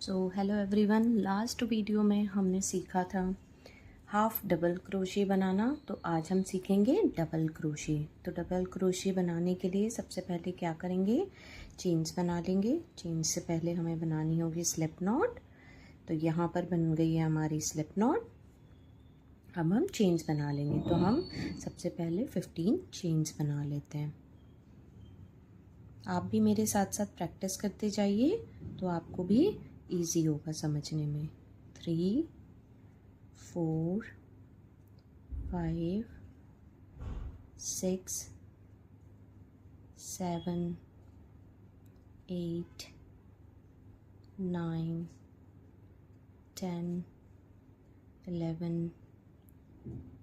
So hello everyone, last video में हमने सीखा था हाफ डबल क्रोशे बनाना। तो आज हम सीखेंगे डबल क्रोशे। तो डबल क्रोशे बनाने के लिए सबसे पहले क्या करेंगे, चेन्स बना लेंगे। चेन्स से पहले हमें बनानी होगी स्लिप नॉट। तो यहाँ पर बन गई है हमारी स्लिप नॉट। अब हम चेन्स बना लेंगे। तो हम सबसे पहले 15 चेन्स बना लेते हैं। आप भी मेरे साथ साथ प्रैक्टिस करते जाइए तो आपको भी इजी होगा समझने में। 3 4 5 6 7 8 9 10 11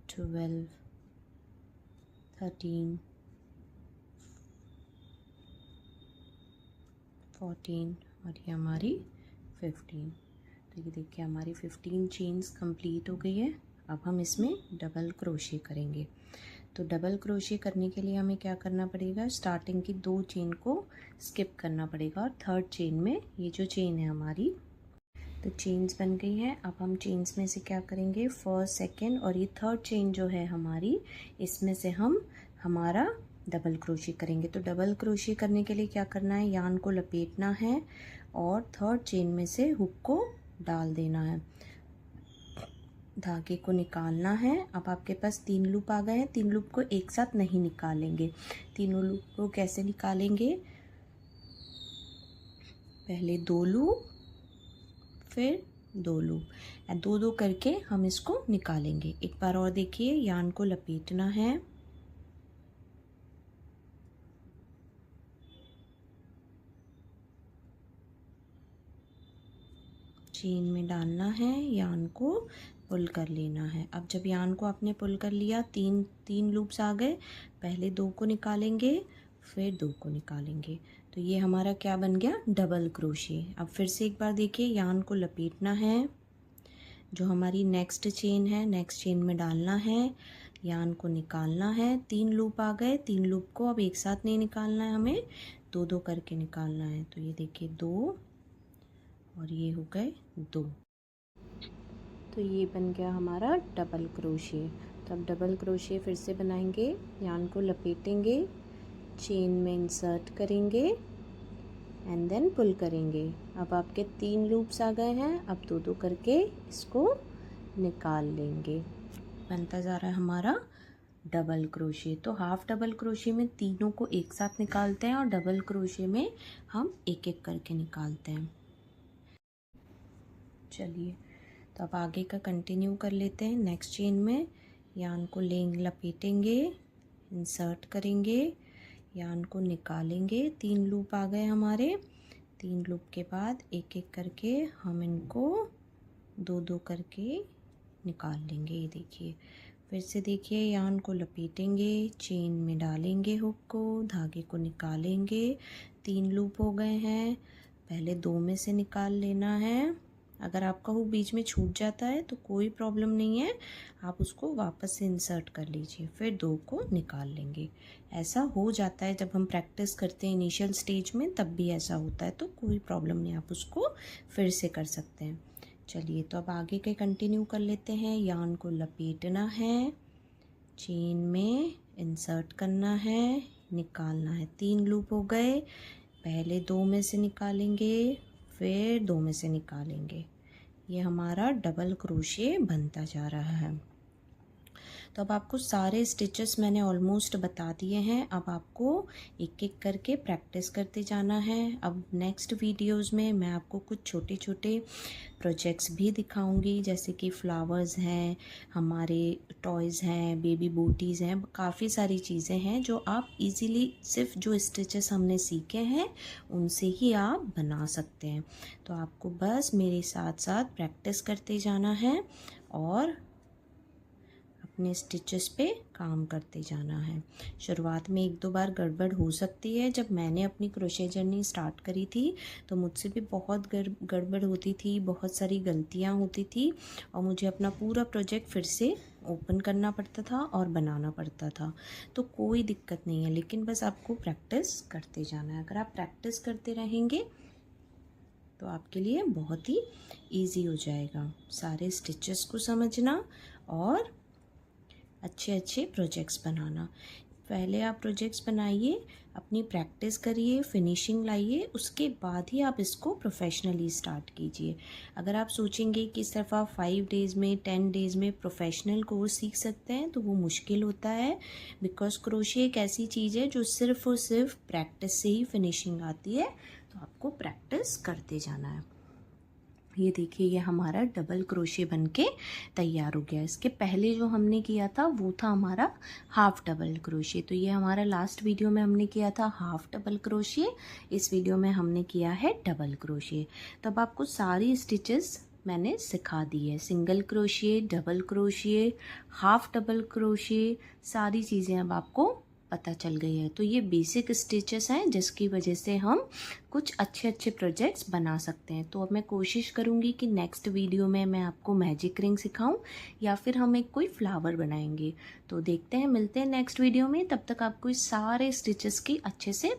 12 13 14 और ये हमारी 15। तो ये देखिए हमारी 15 चेन्स कंप्लीट हो गई है। अब हम इसमें डबल क्रोशे करेंगे। तो डबल क्रोशे करने के लिए हमें क्या करना पड़ेगा, स्टार्टिंग की 2 चेन को स्किप करना पड़ेगा और थर्ड चेन में ये जो चेन है हमारी, तो चेन्स बन गई है। अब हम चेन्स में से क्या करेंगे, फर्स्ट सेकेंड और ये थर्ड चेन जो है हमारी, इसमें से हम हमारा डबल क्रोशे करेंगे। तो डबल क्रोशे करने के लिए क्या करना है, यान को लपेटना है और थर्ड चेन में से हुक को डाल देना है, धागे को निकालना है। अब आपके पास 3 लूप आ गए हैं। 3 लूप को एक साथ नहीं निकालेंगे। तीनों लूप को कैसे निकालेंगे, पहले 2 लूप फिर 2 लूप, 2 करके हम इसको निकालेंगे। एक बार और देखिए, यान को लपेटना है, चेन में डालना है, यान को पुल कर लेना है। अब जब यान को आपने पुल कर लिया, तीन लूप्स आ गए, पहले 2 को निकालेंगे फिर 2 को निकालेंगे। तो ये हमारा क्या बन गया, डबल क्रोशे। अब फिर से एक बार देखिए, यान को लपेटना है, जो हमारी नेक्स्ट चेन है नेक्स्ट चेन में डालना है, यान को निकालना है। 3 लूप आ गए, 3 लूप को अब एक साथ नहीं निकालना है, हमें 2 करके निकालना है। तो ये देखिए 2 और ये हो गए 2। तो ये बन गया हमारा डबल क्रोशे। तो अब डबल क्रोशे फिर से बनाएंगे, यान को लपेटेंगे, चेन में इंसर्ट करेंगे एंड देन पुल करेंगे। अब आपके 3 लूप्स आ गए हैं। अब 2 करके इसको निकाल लेंगे। बनता जा रहा है हमारा डबल क्रोशे। तो हाफ डबल क्रोशे में तीनों को एक साथ निकालते हैं और डबल क्रोशे में हम एक एक करके निकालते हैं। चलिए, तो अब आगे का कंटिन्यू कर लेते हैं। नेक्स्ट चेन में यान को लपेटेंगे, इंसर्ट करेंगे, यान को निकालेंगे। 3 लूप आ गए हमारे। 3 लूप के बाद एक एक करके हम इनको 2 करके निकाल लेंगे। ये देखिए, फिर से देखिए, यान को लपेटेंगे, चेन में डालेंगे हुक को, धागे को निकालेंगे। 3 लूप हो गए हैं, पहले 2 में से निकाल लेना है। अगर आपका हुक बीच में छूट जाता है तो कोई प्रॉब्लम नहीं है, आप उसको वापस से इंसर्ट कर लीजिए, फिर 2 को निकाल लेंगे। ऐसा हो जाता है जब हम प्रैक्टिस करते हैं इनिशियल स्टेज में, तब भी ऐसा होता है, तो कोई प्रॉब्लम नहीं, आप उसको फिर से कर सकते हैं। चलिए, तो अब आगे के कंटिन्यू कर लेते हैं। यान को लपेटना है, चेन में इंसर्ट करना है, निकालना है। 3 लूप हो गए, पहले 2 में से निकालेंगे फिर 2 में से निकालेंगे। ये हमारा डबल क्रोशे बनता जा रहा है। तो अब आपको सारे स्टिचेस मैंने ऑलमोस्ट बता दिए हैं। अब आपको एक एक करके प्रैक्टिस करते जाना है। अब नेक्स्ट वीडियोस में मैं आपको कुछ छोटे छोटे प्रोजेक्ट्स भी दिखाऊंगी, जैसे कि फ्लावर्स हैं, हमारे टॉयज़ हैं, बेबी बूटीज़ हैं, काफ़ी सारी चीज़ें हैं जो आप इजीली सिर्फ जो स्टिचेस हमने सीखे हैं उनसे ही आप बना सकते हैं। तो आपको बस मेरे साथ साथ प्रैक्टिस करते जाना है और अपने स्टिचेस पे काम करते जाना है। शुरुआत में 1-2 बार गड़बड़ हो सकती है। जब मैंने अपनी क्रोशे जर्नी स्टार्ट करी थी तो मुझसे भी बहुत गड़बड़ होती थी, बहुत सारी गलतियां होती थी और मुझे अपना पूरा प्रोजेक्ट फिर से ओपन करना पड़ता था और बनाना पड़ता था। तो कोई दिक्कत नहीं है, लेकिन बस आपको प्रैक्टिस करते जाना है। अगर आप प्रैक्टिस करते रहेंगे तो आपके लिए बहुत ही इजी हो जाएगा सारे स्टिचेस को समझना और अच्छे अच्छे प्रोजेक्ट्स बनाना। पहले आप प्रोजेक्ट्स बनाइए, अपनी प्रैक्टिस करिए, फिनिशिंग लाइए, उसके बाद ही आप इसको प्रोफेशनली स्टार्ट कीजिए। अगर आप सोचेंगे कि सिर्फ आप 5 डेज़ में 10 डेज़ में प्रोफेशनल कोर्स सीख सकते हैं तो वो मुश्किल होता है, बिकॉज क्रोशे एक ऐसी चीज़ है जो सिर्फ और सिर्फ प्रैक्टिस से ही फिनिशिंग आती है। तो आपको प्रैक्टिस करते जाना है। ये देखिए, ये हमारा डबल क्रोशे बनके तैयार हो गया। इसके पहले जो हमने किया था वो था हमारा हाफ डबल क्रोशे। तो ये हमारा लास्ट वीडियो में हमने किया था हाफ डबल क्रोशे, इस वीडियो में हमने किया है डबल क्रोशे। तो अब आपको सारी स्टिचेस मैंने सिखा दी है, single crochet, double crochet, half double crochet, सारी चीज़ें अब आपको पता चल गई है। तो ये बेसिक स्टिचेस हैं जिसकी वजह से हम कुछ अच्छे अच्छे प्रोजेक्ट्स बना सकते हैं। तो अब मैं कोशिश करूँगी कि नेक्स्ट वीडियो में मैं आपको मैजिक रिंग सिखाऊं या फिर हम एक कोई फ्लावर बनाएंगे। तो देखते हैं, मिलते हैं नेक्स्ट वीडियो में। तब तक आपको इस सारे स्टिचेस की अच्छे से